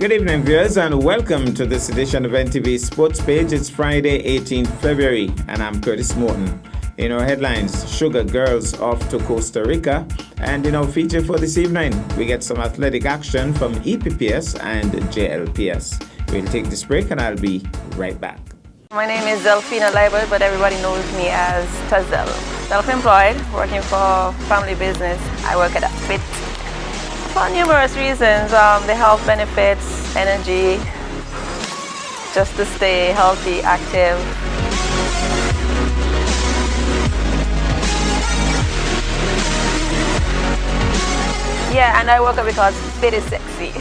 Good evening, viewers, and welcome to this edition of NTV Sports Page. It's Friday, 18th February, and I'm Curtis Morton. In our headlines, Sugar Girls off to Costa Rica, and in our feature for this evening, we get some athletic action from EPPS and JLPS. We'll take this break, and I'll be right back. My name is Delphina Leibert, but everybody knows me as Tazel. Self-employed, working for family business. I work at a fit. For numerous reasons, the health benefits, energy, just to stay healthy, active. Yeah, and I work out because fit is sexy.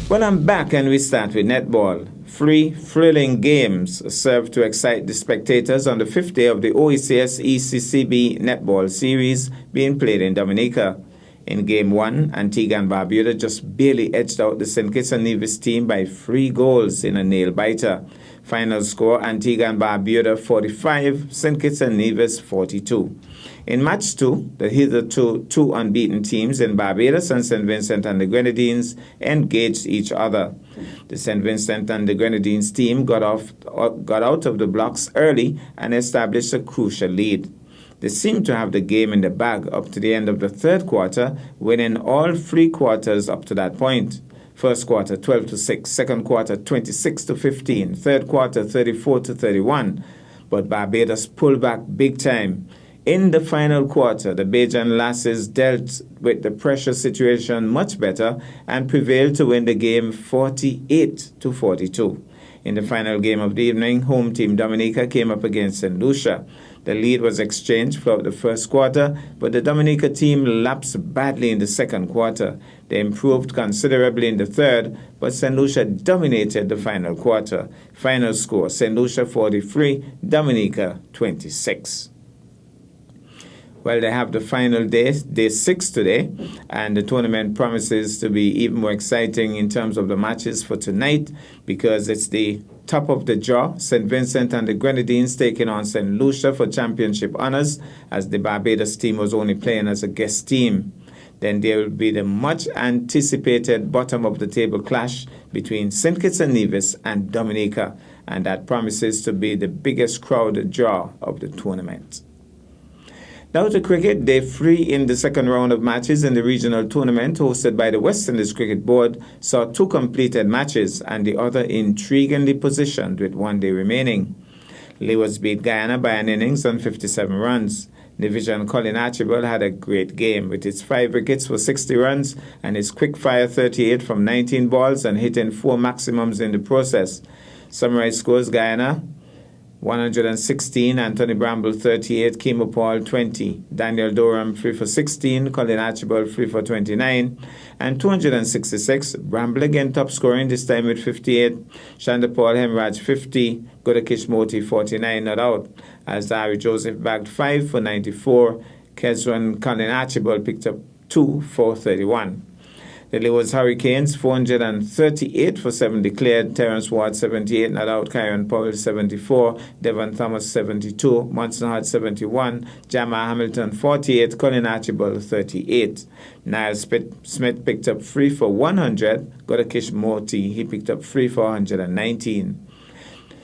Well, I'm back, and we start with netball. Three thrilling games served to excite the spectators on the fifth day of the OECS ECCB Netball Series being played in Dominica. In Game 1, Antigua and Barbuda just barely edged out the St. Kitts and Nevis team by 3 goals in a nail-biter. Final score, Antigua and Barbuda 45, St. Kitts and Nevis 42. In Match 2, the hitherto two unbeaten teams in Barbados and St. Vincent and the Grenadines engaged each other. The St. Vincent and the Grenadines team got out of the blocks early and established a crucial lead. They seemed to have the game in the bag up to the end of the third quarter, winning all 3 quarters up to that point. First quarter 12-6, second quarter 26-15, third quarter 34-31. But Barbados pulled back big time. In the final quarter, the Bajan Lasses dealt with the pressure situation much better and prevailed to win the game 48-42. In the final game of the evening, home team Dominica came up against St. Lucia. The lead was exchanged throughout the first quarter, but the Dominica team lapsed badly in the second quarter. They improved considerably in the third, but St. Lucia dominated the final quarter. Final score, St. Lucia 43, Dominica 26. Well, they have the final day 6 today, and the tournament promises to be even more exciting in terms of the matches for tonight because it's the top of the draw. St. Vincent and the Grenadines taking on St. Lucia for championship honors, as the Barbados team was only playing as a guest team. Then there will be the much-anticipated bottom-of-the-table clash between St. Kitts and Nevis and Dominica, and that promises to be the biggest crowd draw of the tournament. Now to cricket, day 3 in the second round of matches in the regional tournament hosted by the West Indies Cricket Board saw 2 completed matches and the other intriguingly positioned with 1 day remaining. Leewards beat Guyana by an innings on 57 runs. Division Colin Archibald had a great game with his 5 wickets for 60 runs and his quick-fire 38 from 19 balls and hitting 4 maximums in the process. Summary scores: Guyana 116, Anthony Bramble 38, Kimo Paul 20, Daniel Durham 3 for 16, Colin Archibald 3 for 29, and 266. Bramble again top scoring, this time with 58, Shanda Paul Hemraj 50, Godakish Moti 49 not out, as Dari Joseph bagged 5 for 94, Kezran Colin Archibald picked up 2 for 31. The Leewards Hurricanes 438 for 7 declared, Terrence Ward 78 not out, Kyron Powell 74, Devon Thomas 72, Munson Hart 71, Jama Hamilton 48, Colin Archibald 38. Niles Smith picked up 3 for 100, Godakish Moti he picked up 3 for 119.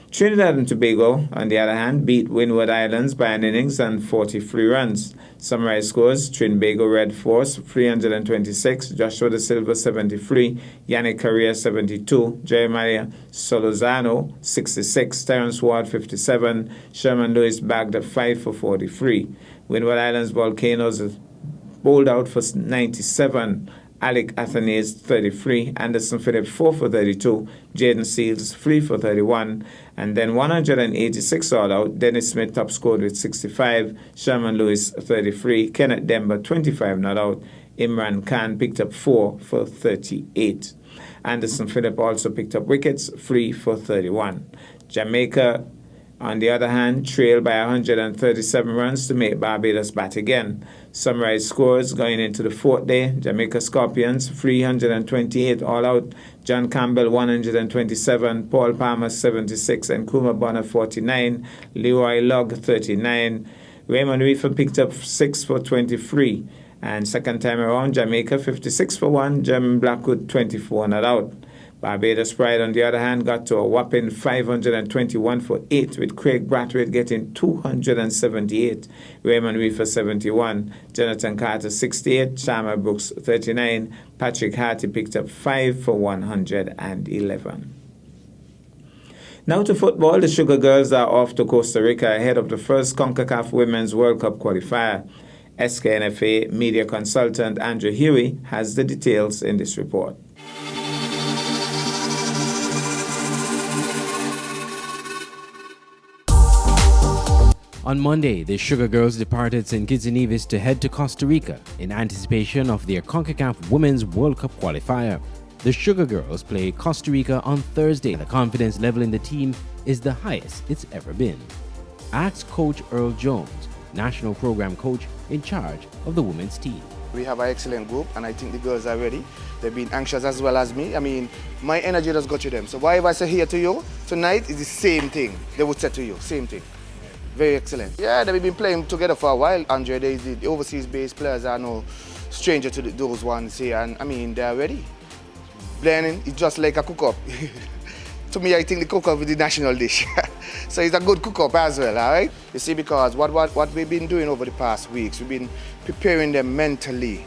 Trinidad and Tobago, on the other hand, beat Windward Islands by an innings and 43 runs. Summary scores: Trinbago Red Force 326, Joshua Da Silva 73, Yannick Correa 72, Jeremiah Solozano 66, Terrence Ward 57, Sherman Lewis bagged up 5 for 43. Windward Islands Volcanoes bowled out for 97. Alec Athanase 33, Anderson Phillips 4 for 32, Jaden Seals 3 for 31, and then 186 all out. Dennis Smith top scored with 65, Sherman Lewis 33, Kenneth Demba 25 not out, Imran Khan picked up 4 for 38. Anderson Phillips also picked up wickets 3 for 31. Jamaica on the other hand, trailed by 137 runs to make Barbados bat again. Summarized scores going into the fourth day: Jamaica Scorpions 328 all out, John Campbell 127, Paul Palmer 76, and Kuma Bonner 49, Leroy Logg 39. Raymond Reefer picked up 6 for 23. And second time around, Jamaica 56 for 1, German Blackwood 24 not out. Barbados Pride, on the other hand, got to a whopping 521 for 8, with Craig Brathwaite getting 278, Raymond Reefer 71, Jonathan Carter 68, Sharma Brooks 39, Patrick Harty picked up 5 for 111. Now to football. The Sugar Girls are off to Costa Rica ahead of the first CONCACAF Women's World Cup qualifier. SKNFA media consultant Andrew Huey has the details in this report. On Monday, the Sugar Girls departed St. Kitts and Nevis to head to Costa Rica in anticipation of their CONCACAF Women's World Cup qualifier. The Sugar Girls play Costa Rica on Thursday. The confidence level in the team is the highest it's ever been. Ask Coach Earl Jones, National Program Coach in charge of the women's team. We have an excellent group, and I think the girls are ready. They've been anxious as well as me. I mean, my energy does go to them. So whatever I say here to you tonight is the same thing they would say to you, same thing. Very excellent. Yeah, they've been playing together for a while. Andre, the overseas-based players are no stranger to those ones here, and I mean, they're ready. Blending is just like a cook-up. To me, I think the cook-up is the national dish. So it's a good cook-up as well, all right? You see, because what we've been doing over the past weeks, we've been preparing them mentally,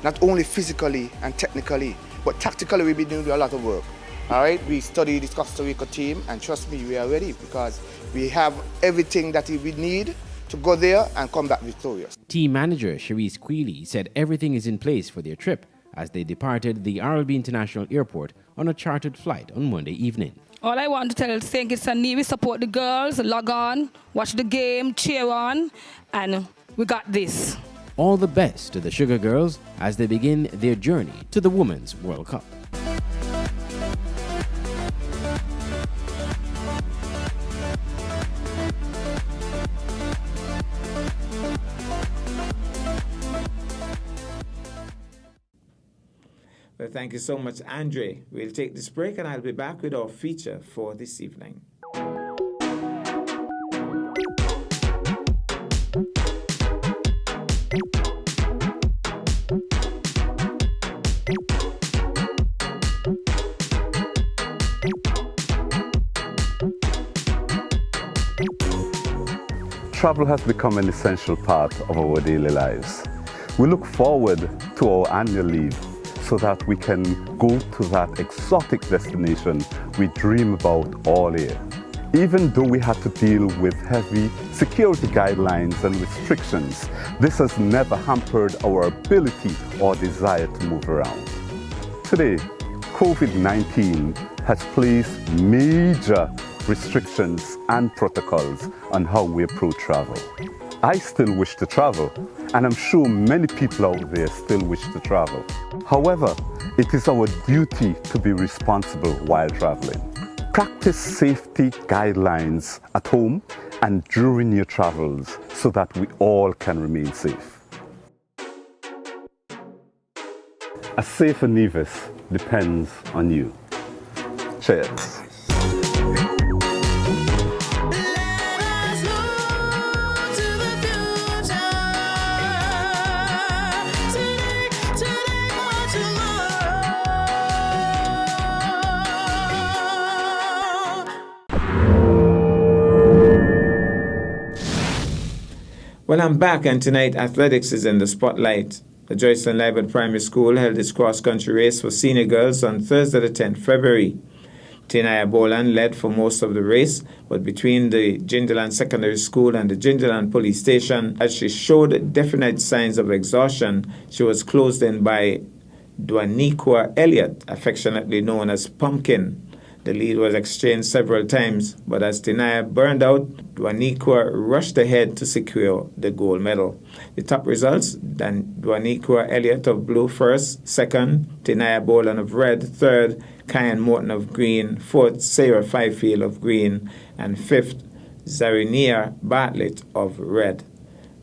not only physically and technically, but tactically we've been doing a lot of work. All right, we study this Costa Rica team, and trust me, we are ready because we have everything that we need to go there and come back victorious. Team manager Cherise Quealy said everything is in place for their trip as they departed the RLB International Airport on a chartered flight on Monday evening. All I want to tell St. Kitts and Nevis, support the girls, log on, watch the game, cheer on, and we got this. All the best to the Sugar Girls as they begin their journey to the Women's World Cup. Well, thank you so much, Andre. We'll take this break and I'll be back with our feature for this evening. Travel has become an essential part of our daily lives. We look forward to our annual leave so that we can go to that exotic destination we dream about all year. Even though we had to deal with heavy security guidelines and restrictions, this has never hampered our ability or desire to move around. Today, COVID-19 has placed major restrictions and protocols on how we approach travel. I still wish to travel, and I'm sure many people out there still wish to travel. However, it is our duty to be responsible while traveling. Practice safety guidelines at home and during your travels so that we all can remain safe. A safer Nevis depends on you. Cheers. Well, I'm back, and tonight athletics is in the spotlight. The Joycelyn Libert Primary School held its cross-country race for senior girls on Thursday the 10th February. Tinaya Boland led for most of the race, but between the Gingerland Secondary School and the Gingerland Police Station, as she showed definite signs of exhaustion, she was closed in by Dwaniqua Elliott, affectionately known as Pumpkin. The lead was exchanged several times, but as Tinaya burned out, Dwaniqua rushed ahead to secure the gold medal. The top results: Dwaniqua Elliott of blue first, second, Tinaya Boland of red, third, Kyan Morton of green, fourth, Sarah Fifield of green, and fifth, Zarinia Bartlett of red.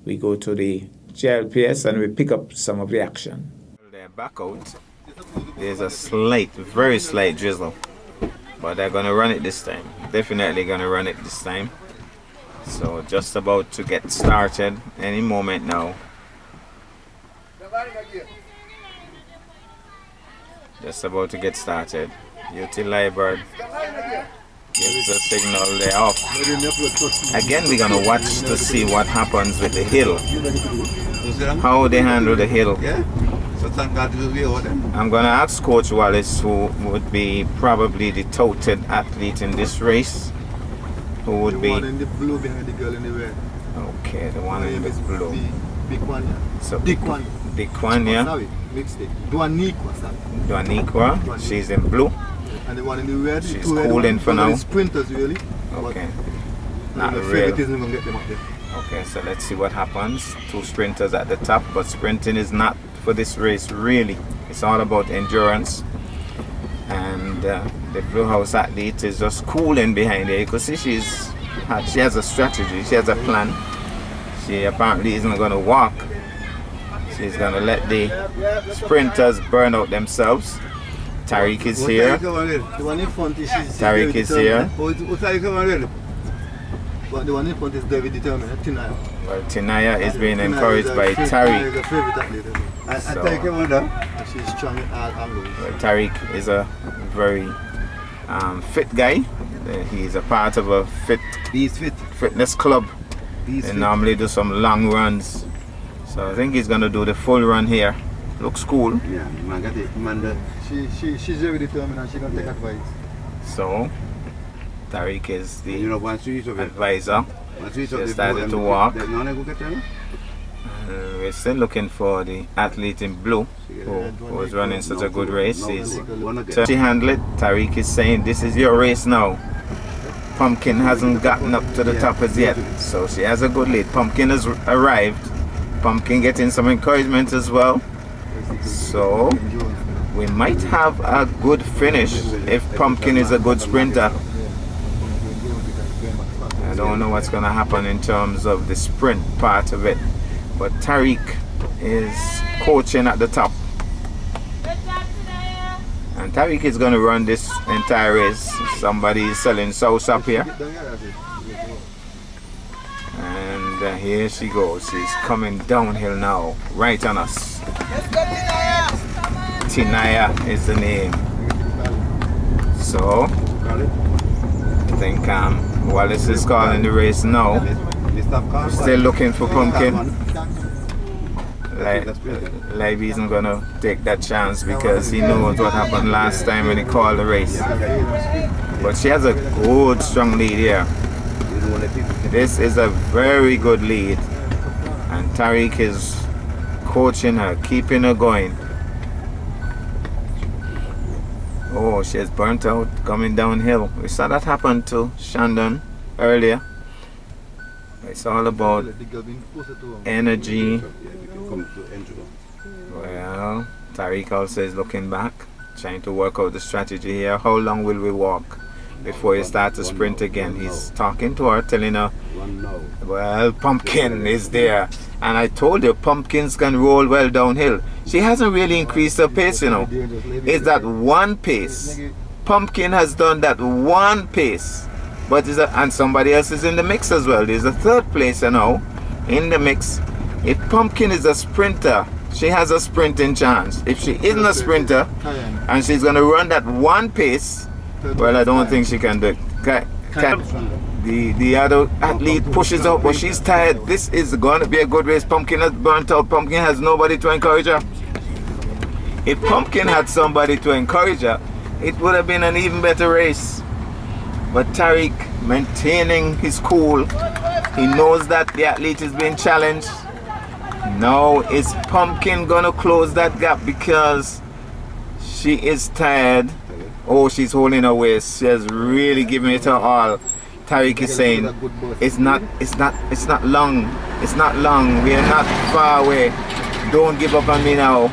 We go to the JLPS and we pick up some of the action. They're back out. There's a slight, very slight drizzle, but they're going to run it this time. Definitely going to run it this time. So just about to get started any moment now. Just about to get started. UT Library gives a signal they're off. Again, we're going to watch to see what happens with the hill. How they handle the hill. I'm going to ask Coach Wallace, who would be probably the touted athlete in this race. Who would be? The one in the blue behind the girl in the red. Okay, the one in the blue. Big one, yeah. So Big one. Big one, yeah. Sorry, mixed it. Duaniqua, she's in blue. And the one in the red, she's cooling for now. Sprinters, really. Okay. Not really. Okay, so let's see what happens. 2 sprinters at the top, but sprinting is not for this race, really. It's all about endurance. And the Blue House athlete is just cooling behind her. You can see she has a strategy, she has a plan. She apparently isn't going to walk. She's going to let the sprinters burn out themselves. Tariq is here. Tariq is here. But the one in front is very determined, Tinaya. Well, Tinaya is being encouraged by Tariq. She's strong in all angles. Well, Tariq is a very fit guy. He's a part of a fitness club. They normally do some long runs. So I think he's going to do the full run here. Looks cool. Yeah, she's very determined and she's going to take advice. So Tariq is the advisor. She started to walk. We're still looking for the athlete in blue who was running such a good race. She handled it. Tariq is saying, this is your race now. Pumpkin hasn't gotten up to the top as yet, so she has a good lead. Pumpkin has arrived. Pumpkin getting some encouragement as well. So we might have a good finish if Pumpkin is a good sprinter. I don't know what's going to happen in terms of the sprint part of it, but Tariq is coaching at the top. And Tariq is going to run this entire race. Somebody is selling sauce up here. And here she goes. She's coming downhill now, right on us. Tinaya is the name. So, I think Wallace is calling the race now. Still looking for Pumpkin. Libby isn't going to take that chance because he knows what happened last time when he called the race. But she has a good, strong lead here. This is a very good lead. And Tariq is coaching her, keeping her going. Oh, she has burnt out coming downhill. We saw that happen to Shandon earlier. It's all about energy. Well, Tariq also is looking back, trying to work out the strategy here. How long will we walk before you start to sprint again? He's talking to her, telling her, well, Pumpkin is there. And I told you, Pumpkins can roll well downhill. She hasn't really increased her pace, you know. It's that one pace. Pumpkin has done that one pace. But and somebody else is in the mix as well. There's a third place, you know, in the mix. If Pumpkin is a sprinter, she has a sprinting chance. If she isn't a sprinter and she's going to run that one pace, well, I don't think she can do it. The other athlete pushes out, but she's tired. This is going to be a good race. Pumpkin has burnt out. Pumpkin has nobody to encourage her. If Pumpkin had somebody to encourage her, it would have been an even better race. But Tariq maintaining his cool. He knows that the athlete is being challenged. Now is Pumpkin gonna close that gap because she is tired? Oh, she's holding her waist. She has really given it her all. Tariq is saying, it's not long. It's not long. We are not far away. Don't give up on me now.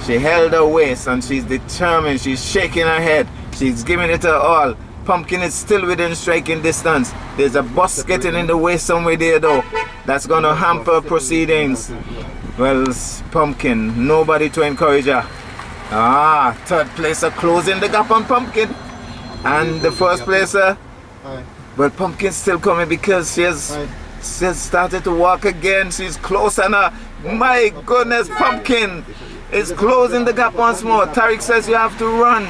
She held her waist and she's determined. She's shaking her head. She's giving it her all. Pumpkin is still within striking distance. There's a bus getting in the way somewhere there though. That's gonna hamper proceedings. Well, Pumpkin, nobody to encourage her. Third placer closing the gap on Pumpkin. And the first placer, well, Pumpkin's still coming because she has started to walk again. She's close on her. My goodness, Pumpkin is closing the gap once more. Tariq says you have to run.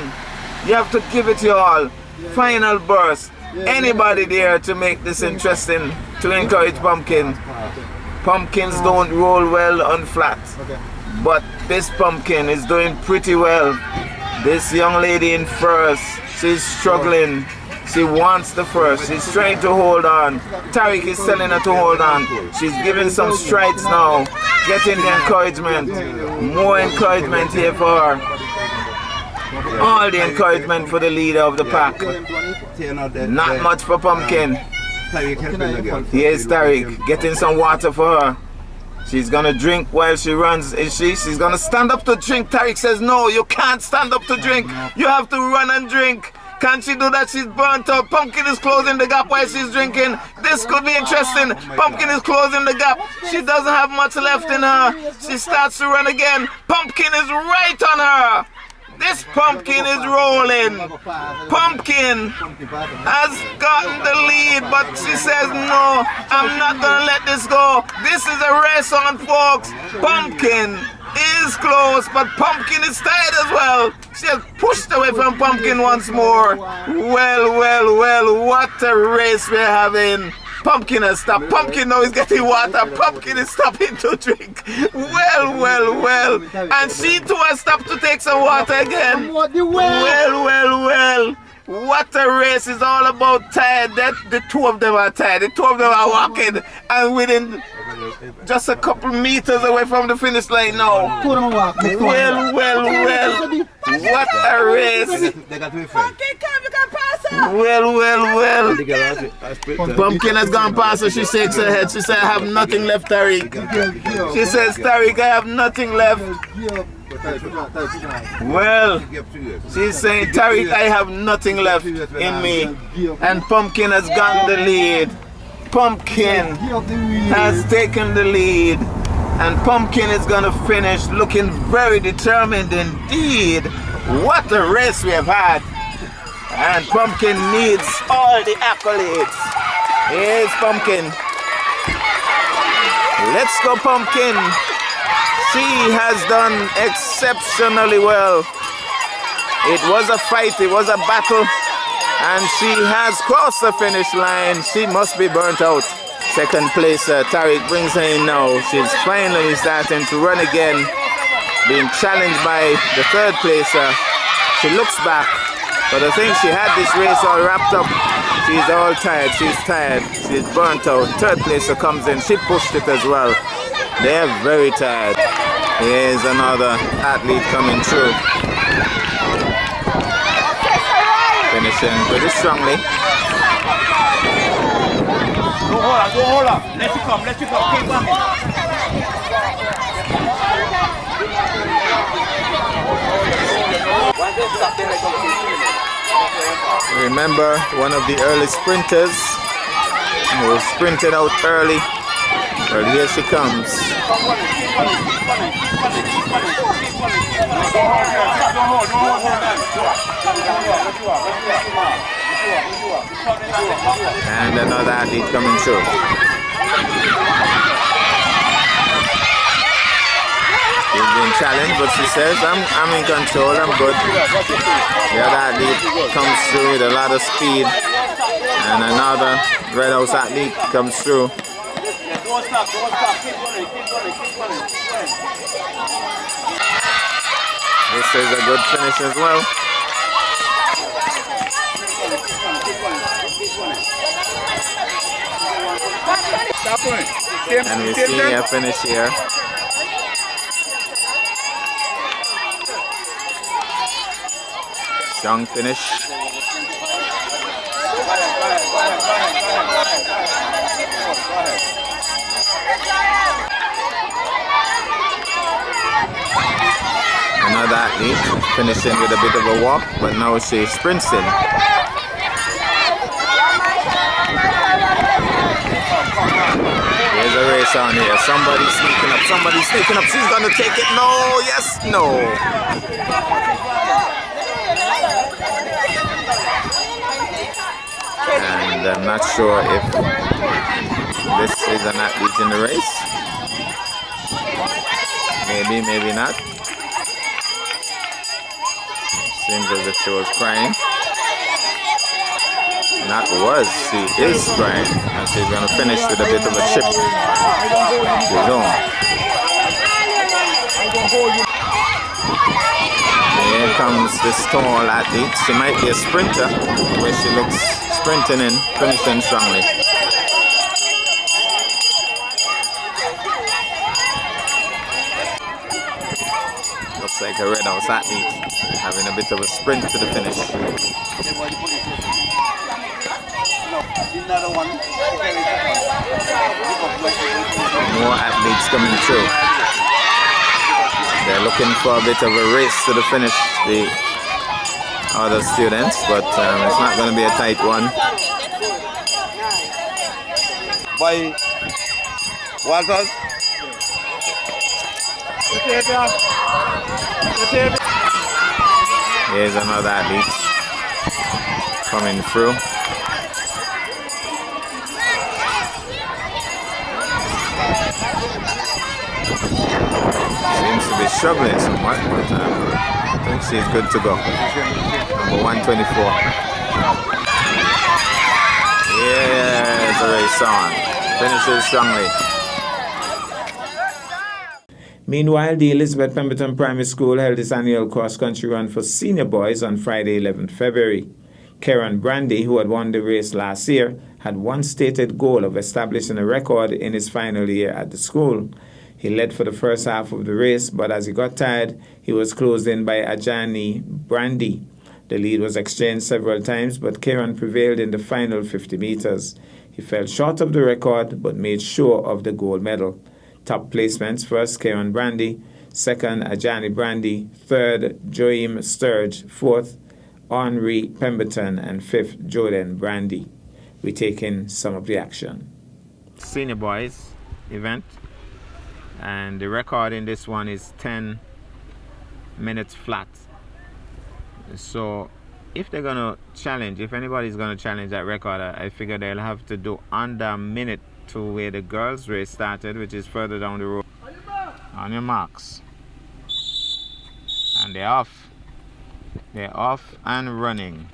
You have to give it your all. Final burst. Anybody there to make this interesting, to encourage Pumpkin. Pumpkins don't roll well on flat. But this Pumpkin is doing pretty well. This young lady in first, she's struggling. She wants the first. She's trying to hold on. Tariq is telling her to hold on. She's giving some strides now. Getting the encouragement. More encouragement here for her. All the encouragement for the leader of the pack. Not much for Pumpkin. Here's Tariq getting some water for her. She's gonna drink while she runs, is she? She's gonna stand up to drink. Tariq says no, you can't stand up to drink. You have to run and drink. Can't she do that? She's burnt out. Pumpkin is closing the gap while she's drinking. This could be interesting. Pumpkin is closing the gap. She doesn't have much left in her. She starts to run again. Pumpkin is right on her. This Pumpkin is rolling. Pumpkin has gotten the lead, but she says, no, I'm not going to let this go. This is a race on, folks. Pumpkin is close, but Pumpkin is tired as well. She has pushed away from Pumpkin once more. Well, what a race we're having. Pumpkin has stopped. Pumpkin now is getting water. Pumpkin is stopping to drink. Well. And she too has stopped to take some water again. Well. What a race is all about. Tired. The two of them are tired. The two of them are walking. And within just a couple meters away from the finish line now. Well. What a race. Well. Pumpkin has gone past her. She shakes her head. She said, I have nothing left, Tariq. She says, Tariq, I have nothing left. Well, she's saying, Tariq, I have nothing left in me. And Pumpkin has gotten the lead. Pumpkin has taken the lead. And Pumpkin is going to finish looking very determined indeed. What a race we have had. And Pumpkin needs all the accolades. Here's Pumpkin. Let's go, Pumpkin. She has done exceptionally well. It was a fight, it was a battle, and she has crossed the finish line. She must be burnt out. Second placer, Tariq brings her in now. She's finally starting to run again, being challenged by the third placer. She looks back, but I think she had this race all wrapped up. She's all tired, she's tired, she's burnt out. Third placer comes in, she pushed it as well. They're very tired. Here's another athlete coming through. Finishing pretty strongly. Go hold on. Let you come. Keep walking. Remember, one of the early sprinters who sprinted out early. Well, here she comes. And another athlete coming through. She's being challenged, but she says, I'm in control, I'm good. The other athlete comes through with a lot of speed. And another Red House athlete comes through. Don't stop. Keep running. This is a good finish as well. And we see a finish here. Strong finish. Another athlete finishing with a bit of a walk, but now she sprints in. on here. Somebody's sneaking up. Somebody's sneaking up. She's gonna take it. No. Yes. No. And I'm not sure if this is an athlete in the race. Maybe, maybe not. Seems as if she was crying. Not was, she is crying. And she's going to finish with a bit of a chip. She's home. Here comes this tall athlete. She might be a sprinter, where she looks sprinting in, finishing strongly. Looks like a Red House athlete having a bit of a sprint to the finish. More athletes coming through. They're looking for a bit of a race to the finish, the other students, but it's not going to be a tight one. By Walters. Here's another athlete coming through. Seems to be struggling somewhat, but I think she's good to go. Number 124. Yes, the race on. Finishes strongly. Meanwhile, the Elizabeth Pemberton Primary School held its annual cross-country run for senior boys on Friday, 11th February. Kieran Brandy, who had won the race last year, had one stated goal of establishing a record in his final year at the school. He led for the first half of the race, but as he got tired, he was closed in by Ajani Brandy. The lead was exchanged several times, but Kieran prevailed in the final 50 meters. He fell short of the record, but made sure of the gold medal. Top placements: first, Kieran Brandy; second, Ajani Brandy; third, Joim Sturge; fourth, Henri Pemberton; and fifth, Jordan Brandy. We take in some of the action. Senior boys event, and the record in this one is 10 minutes flat. So if they're gonna challenge, if anybody's gonna challenge that record, I figure they'll have to do under a minute to where the girls' race started, which is further down the road. On your marks. And they're off. They're off and running.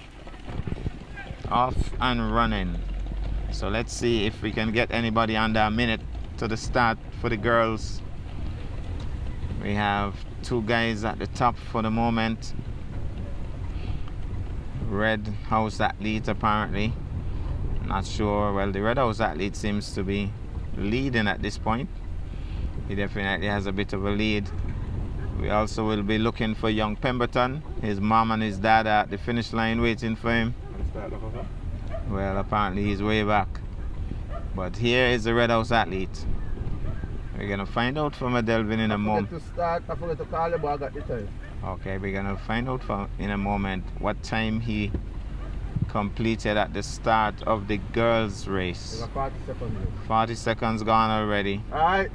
Off and running. So let's see if we can get anybody under a minute to the start for the girls. We have two guys at the top for the moment. Red House athlete apparently. Not sure. Well, the Red House athlete seems to be leading at this point. He definitely has a bit of a lead. We also will be looking for young Pemberton. His mom and his dad are at the finish line waiting for him. Well, apparently he's way back. But here is the Red House athlete. We're going to find out from Delvin in a moment. Okay, we're going to find out in a moment what time he completed at the start of the girls' race. 40 seconds. 40 seconds gone already. Alright.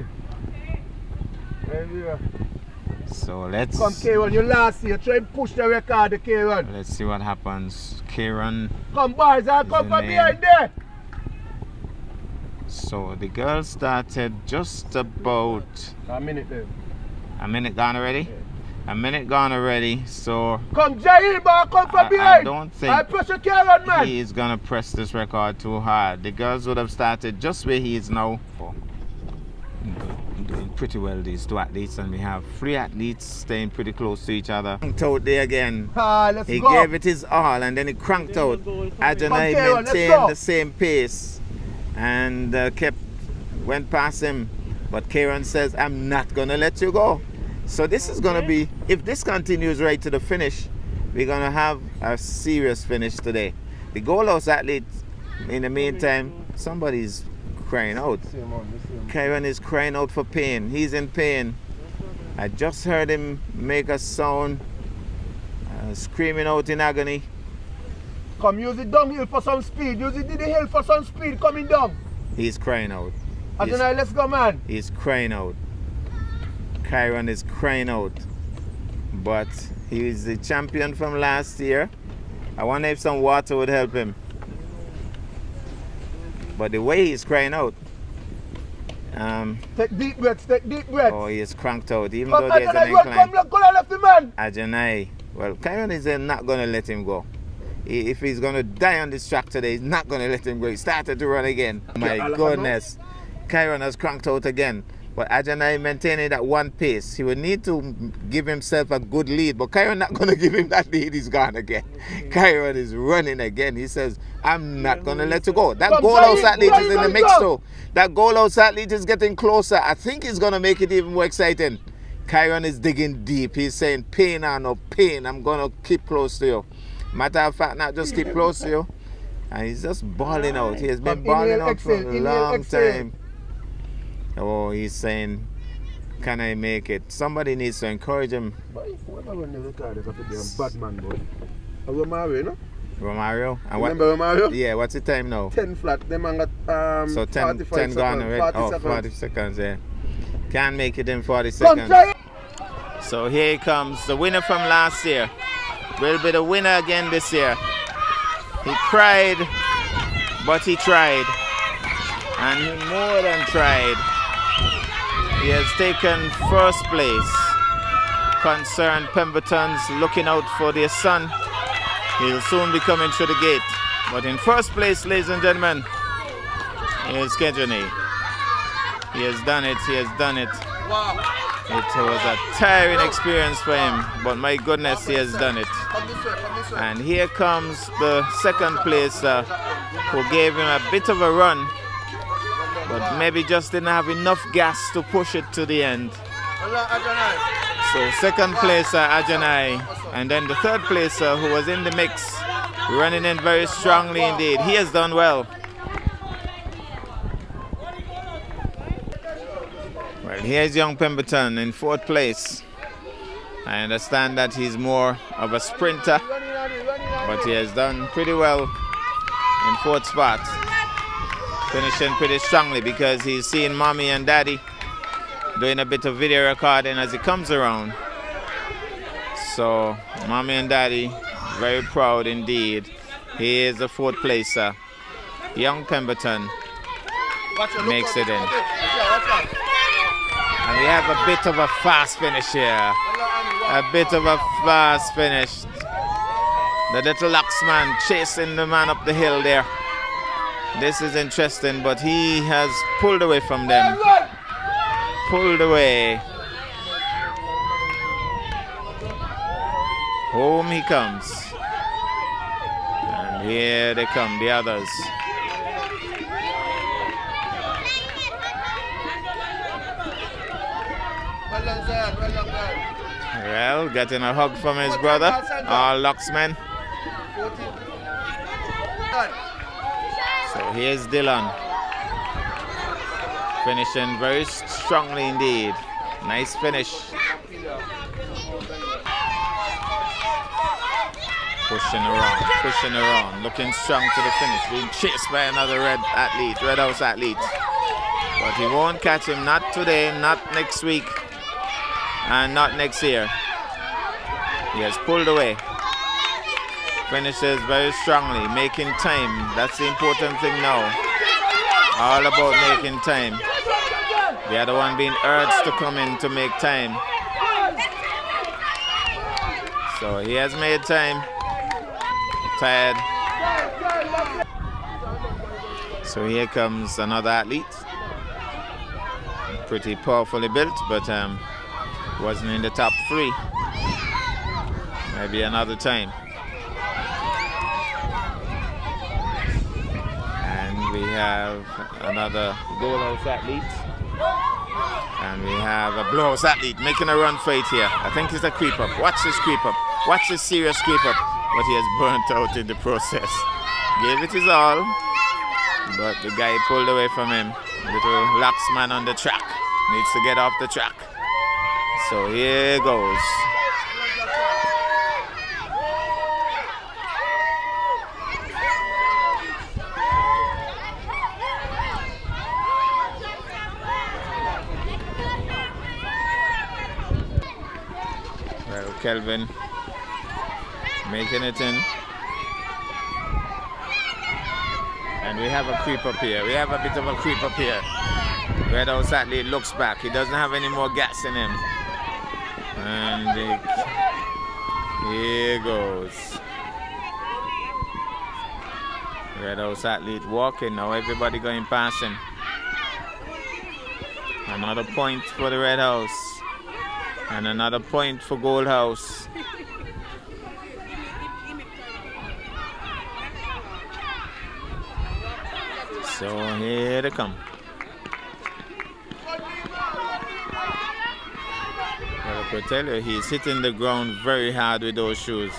So let's... Come, Kieran, you last year. Try and push the record, Kieran. Let's see what happens. Kieran... Come, boys, I'll come from behind there. So the girls started just about... A minute then. A minute gone already? Yeah. A minute gone already, so... Come, Jay, come from behind. I don't think I pressure Kieran, man. he is going to press this record too hard. The girls would have started just where he is now. Doing pretty well, these two athletes, and we have three athletes staying pretty close to each other. Cranked out there again. He gave it his all, and then he cranked out. Adjonai maintained the same pace and went past him. But Kieran says, I'm not going to let you go. So this is going to be, if this continues right to the finish, we're going to have a serious finish today. The goal house athlete, in the meantime, somebody's crying out. Kieran is crying out for pain. He's in pain. I just heard him make a sound, screaming out in agony. Come, use it downhill for some speed. Use it in the hill for some speed coming down. He's crying out. Adonai, let's go, man. He's crying out. Kyron is crying out. But he is the champion from last year. I wonder if some water would help him. But the way he's crying out. Take deep breaths, take deep breaths. Oh, he is cranked out. Even Come, though there's Adonai, an go incline. left the man. Adonai. Well, Kyron is not going to let him go. If he's going to die on this track today, he's not going to let him go. He started to run again. My goodness. Kyron has cranked out again. But Adonai maintaining that one pace. He would need to give himself a good lead. But Kyron not going to give him that lead. He's gone again. Kyron is running again. He says, I'm not going to let you go. That goal house athlete is in the mix too. That goal house athlete is getting closer. I think he's going to make it even more exciting. Kyron is digging deep. He's saying, pain or no pain, I'm going to keep close to you. Matter of fact, not just keep close to you. And he's just balling out. He has been balling out for a long time. Oh, he's saying, can I make it? Somebody needs to encourage him. Romario, no? Romario? And Remember Romario? Yeah, what's the time now? 10 flat. Them man got So 10 gone already. 40 seconds. 40 seconds, yeah. Can't make it in 40 seconds. So here he comes, the winner from last year. Will be the winner again this year. He cried, but he tried. And he more than tried. He has taken first place. Concerned Pemberton's looking out for their son. He'll soon be coming through the gate. But in first place, ladies and gentlemen, is Kejani. He has done it, he has done it. Wow. It was a tiring experience for him, but my goodness, he has done it. And here comes the second placer who gave him a bit of a run, but maybe just didn't have enough gas to push it to the end. So second placer, Ajanai, and then the third placer who was in the mix, running in very strongly indeed. He has done well. Well, here's young Pemberton in fourth place. I understand that he's more of a sprinter, but he has done pretty well in fourth spot. Finishing pretty strongly because he's seeing mommy and daddy doing a bit of video recording as he comes around. So mommy and daddy very proud indeed. He is the fourth placer. Young Pemberton makes it in. And we have a bit of a fast finish here. A bit of a fast finish. The little Luxman chasing the man up the hill there. This is interesting, but he has pulled away from them. Pulled away. Home he comes. And here they come, the others. Well, getting a hug from his brother, all Luxmen. So here's Dylan. Finishing very strongly indeed. Nice finish. Pushing around, looking strong to the finish. Being chased by another red house athlete. But he won't catch him, not today, not next week, and not next year. He has pulled away. Finishes very strongly, making time. That's the important thing now. All about making time. The other one being urged to come in to make time. So he has made time. Tired. So here comes another athlete. Pretty powerfully built, but wasn't in the top 3. Maybe another time. And we have another goal house athlete. And we have a blow-house athlete making a run for it here. I think it's a creep up. Watch this creep up. Watch this serious creep up. But he has burnt out in the process. Gave it his all. But the guy pulled away from him. Little Luxman on the track. Needs to get off the track. So here goes. Kelvin making it in. And we have a creep up here. We have a bit of a creep up here. Red House athlete looks back. He doesn't have any more gas in him. And here goes. Red House athlete walking. Now everybody going past him. Another point for the Red House. And another point for Gold House. So here they come. Well, I could tell you, he's hitting the ground very hard with those shoes.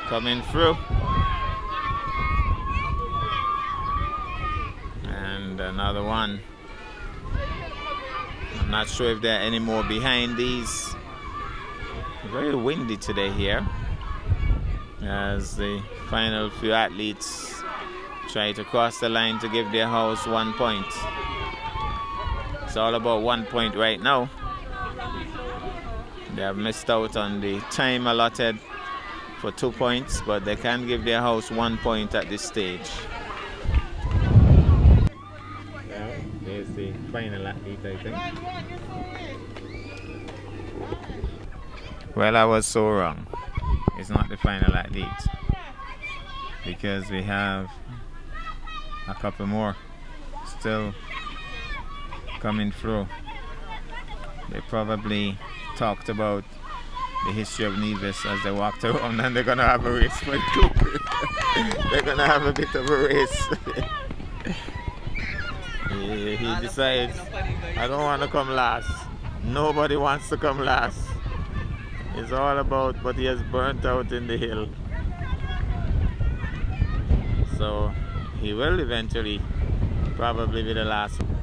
Coming through. And another one. I'm not sure if there are any more behind these. Very windy today here as the final few athletes try to cross the line to give their house 1 point. It's all about 1 point right now. They have missed out on the time allotted for 2 points, but they can give their house 1 point at this stage. Well, there's the final athlete, I think. Well, I was so wrong. It's not the final athlete because we have a couple more still coming through. They probably talked about the history of Nevis as they walked around, and they're gonna have a race for it. They're gonna have a bit of a race. He decides, I don't want to come last. Nobody wants to come last. It's all about what he has burnt out in the hill. So he will eventually probably be the last one.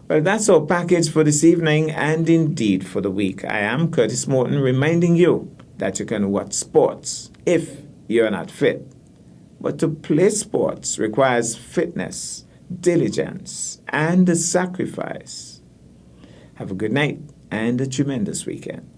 Well, that's our package for this evening and indeed for the week. I am Curtis Morton reminding you that you can watch sports if you're not fit. But to play sports requires fitness, diligence, and a sacrifice. Have a good night and a tremendous weekend.